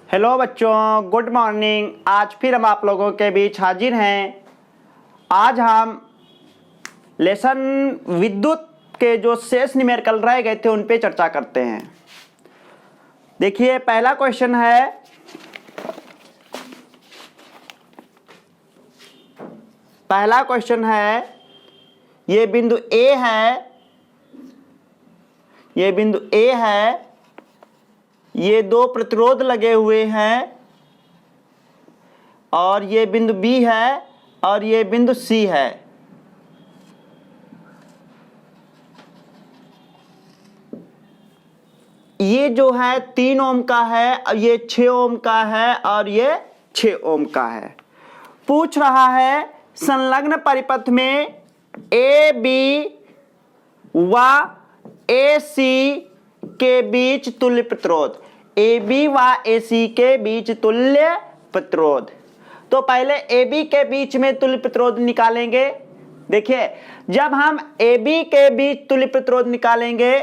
Hello बच्चों, good morning. आज फिर हम आप लोगों के बीच हाजिर हैं। आज हम लेसन विद्युत के जो शेष न्यूमेरिकल रह गए थे उन पे चर्चा करते हैं। देखिए, पहला क्वेश्चन है, ये बिंदु ए है, ये दो प्रतिरोध लगे हुए हैं और ये बिंदु बी है और ये बिंदु सी है। ये जो है 3 ओम का है और ये 6 ओम का है और ये 6 ओम का है। पूछ रहा है संलग्न परिपथ में ए बी व ए सी के बीच तुल्य प्रतिरोध, ए बी व ए सी के बीच तुल्य प्रतिरोध। तो पहले ए बी के बीच में तुल्य प्रतिरोध निकालेंगे। देखिए, जब हम ए बी के बीच तुल्य प्रतिरोध निकालेंगे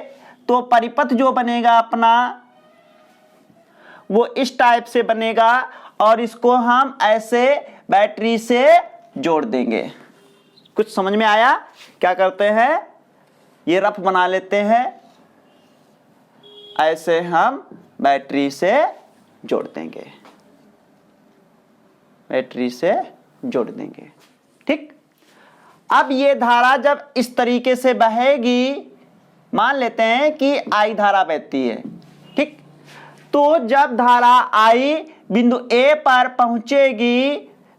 तो परिपथ जो बनेगा अपना वो इस टाइप से बनेगा और इसको हम ऐसे बैटरी से जोड़ देंगे। कुछ समझ में आया? क्या करते हैं, ये रफ बना लेते हैं, ऐसे हम बैटरी से जोड़ देंगे, ठीक। अब ये धारा जब इस तरीके से बहेगी, मान लेते हैं कि आई धारा बहती है, ठीक। तो जब धारा आई बिंदु ए पर पहुंचेगी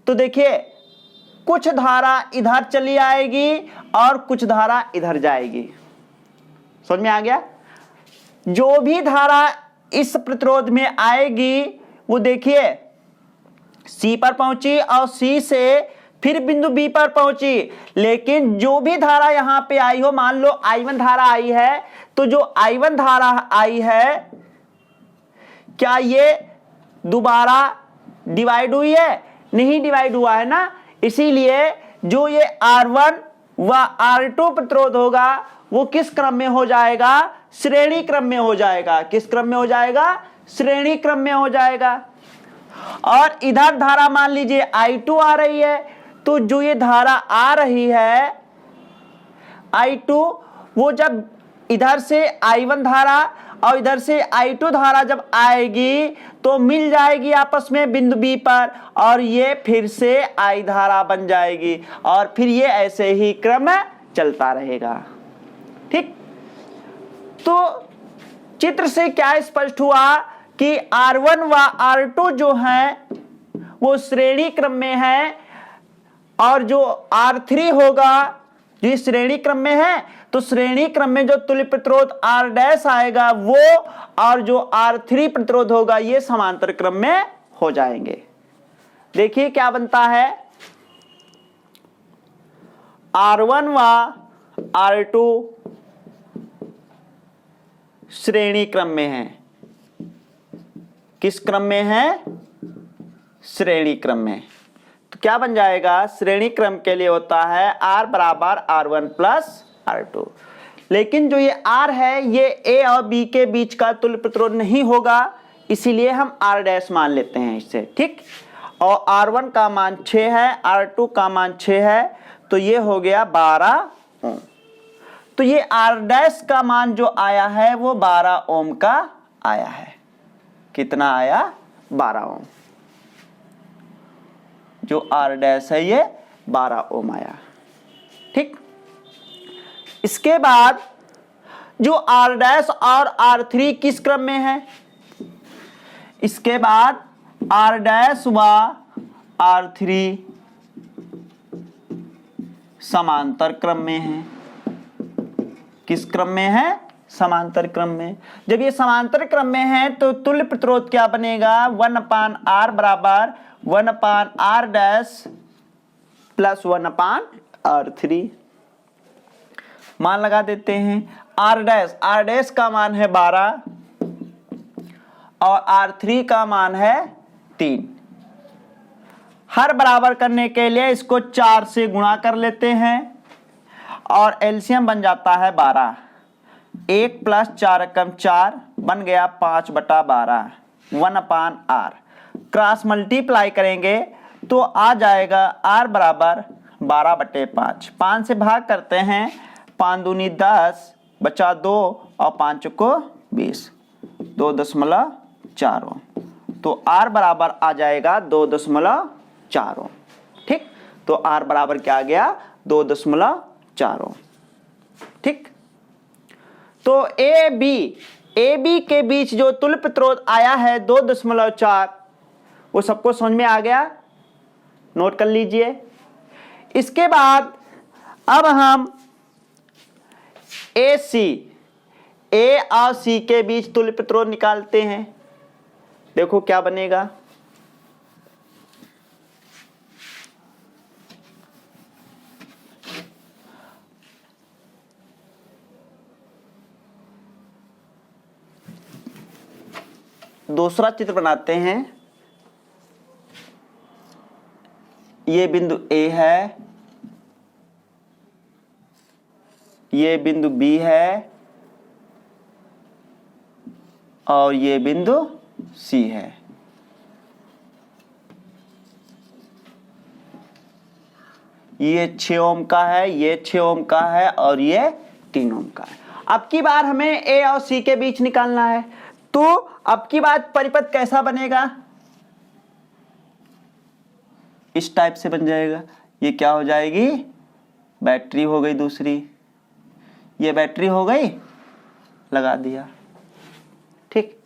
तो देखिए, कुछ धारा इधर चली आएगी और कुछ धारा इधर जाएगी। समझ में आ गया? जो भी धारा इस प्रतिरोध में आएगी वो देखिए सी पर पहुंची और सी से फिर बिंदु बी पर पहुंची, लेकिन जो भी धारा यहां पे आई हो, मान लो I1 धारा आई है, तो जो I1 धारा आई है क्या ये दोबारा डिवाइड हुई है? नहीं डिवाइड हुआ है ना। इसीलिए जो ये R1 व R2 प्रतिरोध होगा वो किस क्रम में हो जाएगा? श्रेणी क्रम में हो जाएगा। किस क्रम में हो जाएगा? श्रेणी क्रम में हो जाएगा। और इधर धारा मान लीजिए I2 आ रही है, तो जो ये धारा आ रही है I2, वो जब इधर से I1 धारा और इधर से I2 धारा जब आएगी तो मिल जाएगी आपस में बिंदु बी पर और ये फिर से I धारा बन जाएगी और फिर ये ऐसे ही क्रम चलता रहेगा, ठीक। तो चित्र से क्या स्पष्ट हुआ कि R1 व R2 जो हैं वो श्रेणी क्रम में है और जो R3 होगा, जो श्रेणी क्रम में है, तो श्रेणी क्रम में जो तुल्य प्रतिरोध R डैश आएगा वो और जो R3 प्रतिरोध होगा ये समांतर क्रम में हो जाएंगे। देखिए क्या बनता है, R1 व R2 श्रेणी क्रम में है। किस क्रम में है? श्रेणी क्रम में। तो क्या बन जाएगा? श्रेणी क्रम के लिए होता है R बराबर R1 प्लस R2। लेकिन जो ये R है ये A और B के बीच का तुल्य प्रतिरोध नहीं होगा, इसीलिए हम R डैश मान लेते हैं इससे, ठीक। और R1 का मान 6 है, R2 का मान 6 है, तो ये हो गया 12 ओम। तो ये R डैश का मान जो आया है वो 12 ओम का आया है। कितना आया? 12 ओम। जो R डैश है ये 12 ओम आया, ठीक। इसके बाद जो R डैश और R3 किस क्रम में है? इसके बाद R डैश व R3 समांतर क्रम में है। किस क्रम में है? समांतर क्रम में। जब ये समांतर क्रम में है तो तुल्य प्रतिरोध क्या बनेगा? 1/R बराबर 1/R डैश प्लस 1/R3। मान लगा देते हैं। R डैश का मान है 12 और R3 का मान है 3। हर बराबर करने के लिए इसको 4 से गुणा कर लेते हैं और एलसीएम बन जाता है 12। 1 + 4 = 4 बन गया 5/12। 1/r। क्रॉस मल्टीप्लाई करेंगे तो आ जाएगा r बराबर 12/5। 5 से भाग करते हैं, 5 दूनी 10, बचा 2 और 5 को 20, 2.4। तो r बराबर आ जाएगा 2.4। ठीक, तो r बराबर क्या आ गया? 2.4। ठीक, तो ए बी के बीच जो तुल्य प्रतिरोध आया है 2.4, वो सबको समझ में आ गया? नोट कर लीजिए। इसके बाद अब हम ए और सी के बीच तुल्य प्रतिरोध निकालते हैं। देखो क्या बनेगा। दूसरा चित्र बनाते हैं। ये बिंदु ए है, ये बिंदु बी है और ये बिंदु सी है। ये 6 ओम का है, ये 6 ओम का है और ये 3 ओम का है। अब की बार हमें ए और सी के बीच निकालना है, तो अब की बात परिपथ कैसा बनेगा? इस टाइप से बन जाएगा। ये क्या हो जाएगी? बैटरी हो गई दूसरी, ये बैटरी हो गई, लगा दिया। ठीक,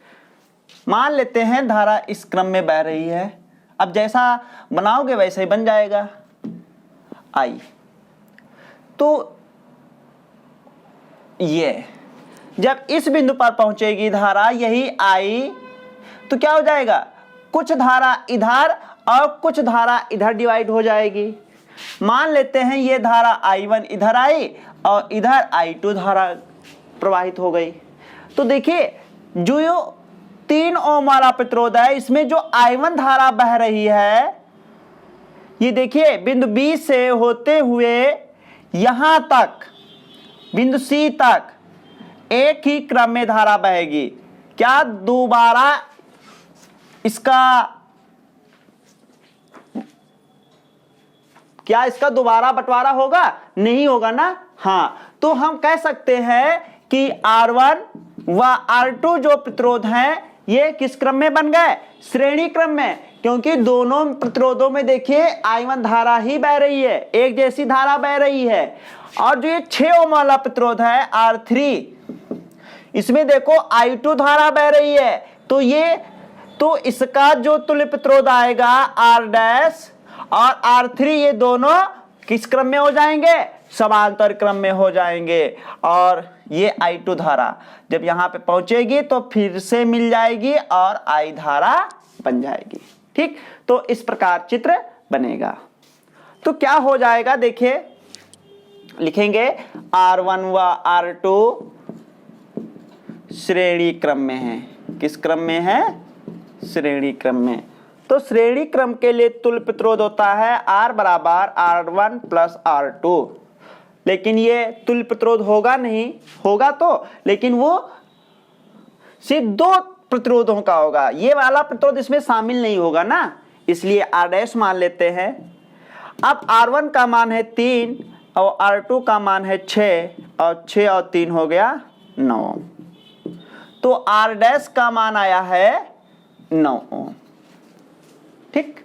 मान लेते हैं धारा इस क्रम में बह रही है। अब जैसा बनाओगे वैसे ही बन जाएगा। आई तो ये जब इस बिंदु पर पहुंचेगी धारा, यही आई, तो क्या हो जाएगा? कुछ धारा इधर और कुछ धारा इधर डिवाइड हो जाएगी। मान लेते हैं ये धारा I1 इधर आई और इधर I2 धारा प्रवाहित हो गई। तो देखिए जो 3 ओम वाला प्रतिरोध है, इसमें जो I1 धारा बह रही है, ये देखिए बिंदु B से होते हुए यहां तक बिंदु C तक एक ही क्रम में धारा बहेगी। क्या दोबारा इसका दोबारा बंटवारा होगा? नहीं होगा ना। हाँ, तो हम कह सकते हैं कि R1 व R2 जो प्रतिरोध हैं, ये किस क्रम में बन गए? श्रेणी क्रम में, क्योंकि दोनों प्रतिरोधों में देखिए I1 धारा ही बह रही है, एक जैसी धारा बह रही है। और जो ये 6 ओम वाला प्रतिरोध है R3, इसमें देखो I2 धारा बह रही है। तो इसका जो तुल्य प्रतिरोध आएगा R डैश और R3, ये दोनों किस क्रम में हो जाएंगे? समांतर क्रम में हो जाएंगे। और ये I2 धारा जब यहां पे पहुंचेगी तो फिर से मिल जाएगी और I धारा बन जाएगी। ठीक, तो इस प्रकार चित्र बनेगा। तो क्या हो जाएगा? देखिए लिखेंगे R1 व R2 श्रेणी क्रम में है। किस क्रम में है? श्रेणी क्रम में। तो श्रेणी क्रम के लिए तुल्य प्रतिरोध होता है R बराबर R1 प्लस R2। लेकिन ये तुल्य प्रतिरोध होगा नहीं, होगा तो, लेकिन वो सिर्फ 2 प्रतिरोधों का होगा। ये वाला प्रतिरोध इसमें शामिल नहीं होगा ना, इसलिए R डैश मान लेते हैं। अब R1 का मान है 3 और R2 का मान है 6 और 6 और 3 हो गया 9। तो R डैश का मान आया है 9 ओम। ठीक,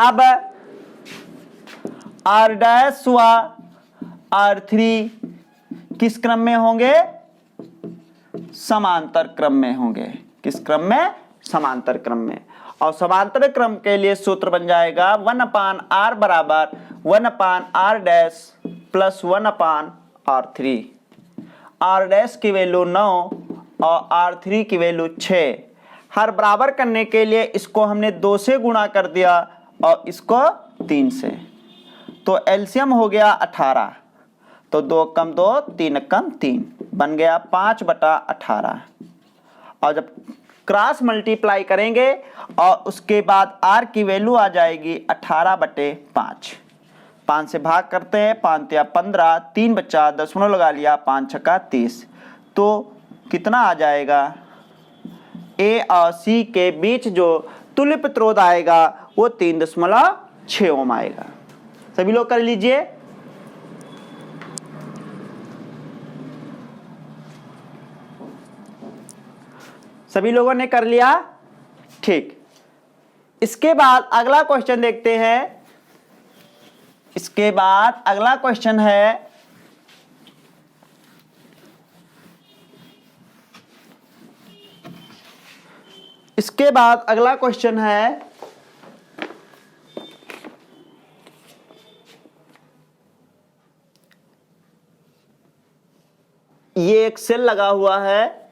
अब R डैश व R3 किस क्रम में होंगे? समांतर क्रम में होंगे। किस क्रम में? समांतर क्रम में। और समांतर क्रम के लिए सूत्र बन जाएगा 1/r बराबर 1/r dash plus 1/r3। R dash की वैल्यू 9 और R3 की वैल्यू 6। हर बराबर करने के लिए इसको हमने 2 से गुणा कर दिया और इसको 3 से, तो एलसीएम हो गया 18। तो 2 कम 2, 3 कम 3, बन गया 5/18। और जब क्रॉस मल्टीप्लाई करेंगे और उसके बाद R की वैल्यू आ जाएगी 18/5। 5 से भाग करते हैं, 5 या 15, 3 बचा, दशमलव लगा लिया, 5 छक्का 30। तो कितना आ जाएगा? ए और सी के बीच जो तुल्य प्रतिरोध आएगा वो 3.6 ओम आएगा। सभी लोग कर लीजिए। सभी लोगों ने कर लिया, ठीक। इसके बाद अगला क्वेश्चन देखते हैं। इसके बाद अगला क्वेश्चन है ये एक सेल लगा हुआ है,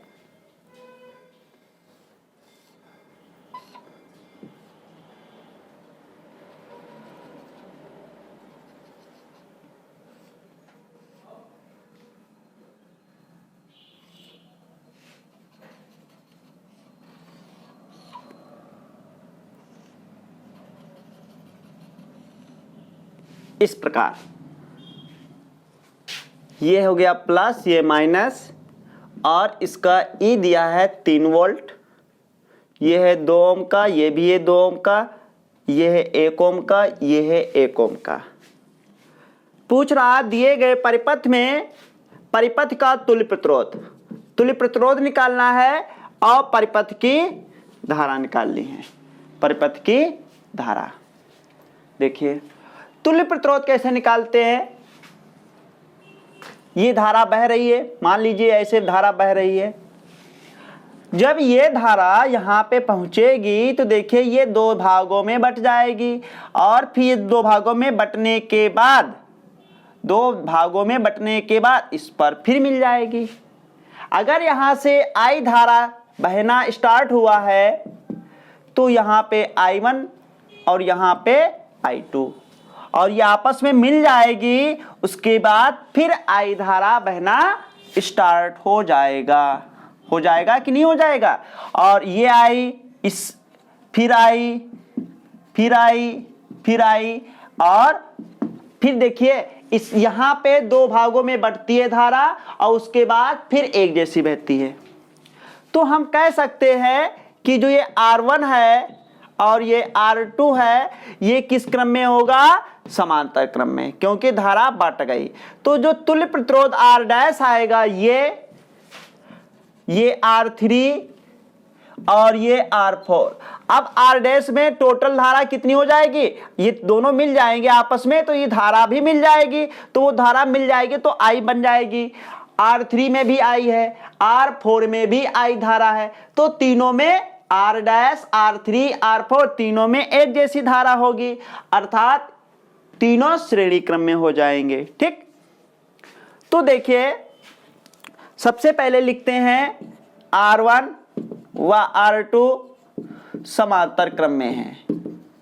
इस प्रकार। ये हो गया प्लस, ये माइनस, और इसका ई दिया है 3 वोल्ट। ये है 2 ओम का, ये भी है 2 ओम का, ये है 1 ओम का, ये है 1 ओम का। पूछ रहा दिए गए परिपथ में परिपथ का तुल्य प्रतिरोध निकालना है और परिपथ की धारा निकालनी है। परिपथ की धारा, देखिए तुल्य प्रतिरोध कैसे निकालते हैं। ये धारा बह रही है, मान लीजिए ऐसे धारा बह रही है। जब ये धारा यहाँ पे पहुंचेगी तो देखिए ये 2 भागों में बट जाएगी, और फिर 2 भागों में बटने के बाद इस पर फिर मिल जाएगी। अगर यहाँ से I धारा बहना स्टार्ट हुआ है तो यहाँ पे I1 और यहाँ पे I2, और ये आपस में मिल जाएगी। उसके बाद फिर I धारा बहना स्टार्ट हो जाएगा कि नहीं हो जाएगा। और ये I, इस फिर I, और फिर देखिए इस यहाँ पे 2 भागों में बंटती है धारा, और उसके बाद फिर एक जैसी बहती है। तो हम कह सकते हैं कि जो ये R1 है और ये R2 है, ये किस क्रम में होगा, समांतर क्रम में, क्योंकि धारा बट गई। तो जो तुल्य प्रतिरोध R डैश आएगा, ये R3 और ये R4। अब R डैश में टोटल धारा कितनी हो जाएगी, ये दोनों मिल जाएंगे आपस में, तो ये धारा भी मिल जाएगी। तो वो धारा मिल जाएगी तो I बन जाएगी। R3 में भी I है, R4 में भी I धारा है, तो तीनों में R डैश, R3, R4 तीनों में एक जैसी धारा होगी, अर्थात तीनों श्रेणी क्रम में हो जाएंगे। ठीक, तो देखिए सबसे पहले लिखते हैं R1 व R2 समांतर क्रम में है।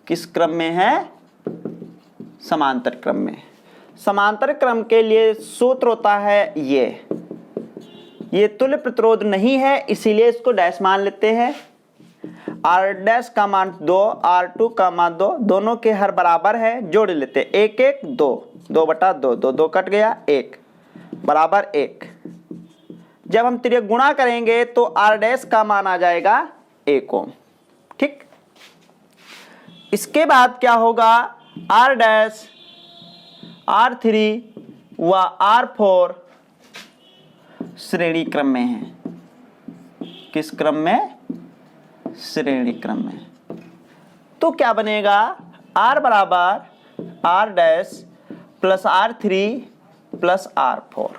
किस क्रम में है, समांतर क्रम में। समांतर क्रम के लिए सूत्र होता है ये तुल्य प्रतिरोध नहीं है, इसीलिए इसको डैश मान लेते हैं। R डैश का मान 2, R2 का मान 2, दोनों के हर बराबर है, जोड़ लेते हैं। 1 1 2, 2/2, 2 2 कट गया, 1 बराबर 1। जब हम त्रिक गुणा करेंगे तो R डैश का मान आ जाएगा 1 ओम। ठीक, इसके बाद क्या होगा, R डैश, R3 व R4 श्रेणी क्रम में है। किस क्रम में, श्रेणी क्रम में। तो क्या बनेगा, R बराबर R dash plus R3 plus R4।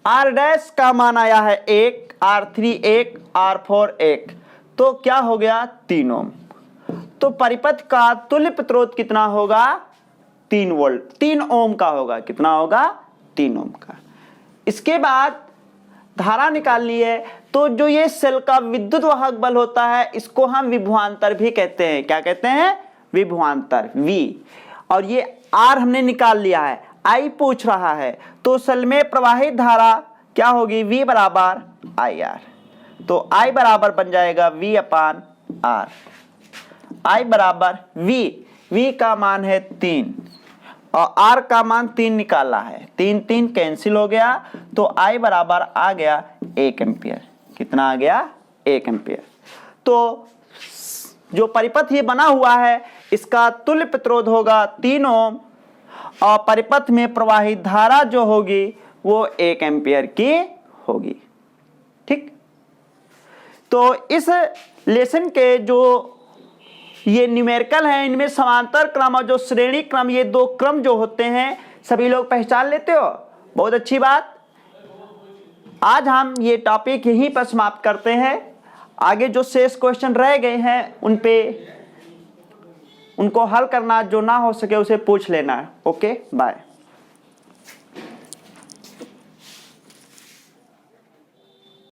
R dash का मान आया है 1, R3 1, R4 1, तो क्या हो गया 3 ओम। तो परिपथ का तुल्य प्रतिरोध कितना होगा, 3 वोल्ट, 3 ओम का होगा। कितना होगा, 3 ओम का। इसके बाद धारा निकालनी है, तो जो ये सेल का विद्युत वाहक बल होता है इसको हम विभवांतर भी कहते हैं। क्या कहते हैं, विभवांतर, V। और ये R हमने निकाल लिया है, I पूछ रहा है, तो सेल में प्रवाहित धारा क्या होगी, V बराबर IR। तो I बराबर बन जाएगा V/R। I बराबर V का मान है 3 और R का मान 3 निकाला है, 3 3 कैंसिल हो गया, तो I बराबर आ गया 1 एम्पियर। कितना आ गया, 1 एम्पियर। तो जो परिपथ ये बना हुआ है इसका तुल्य प्रतिरोध होगा 3 ओम और परिपथ में प्रवाहित धारा जो होगी वो 1 एम्पियर की होगी। ठीक, तो इस लेसन के जो ये न्यूमेरिकल हैं इनमें समांतर क्रम और जो श्रेणी क्रम, ये 2 क्रम जो होते हैं सभी लोग पहचान लेते हो, बहुत अच्छी बात। आज हम ये टॉपिक यहीं पर समाप्त करते हैं। आगे जो शेष क्वेश्चन रह गए हैं उनको हल करना, जो ना हो सके उसे पूछ लेना। Okay, bye.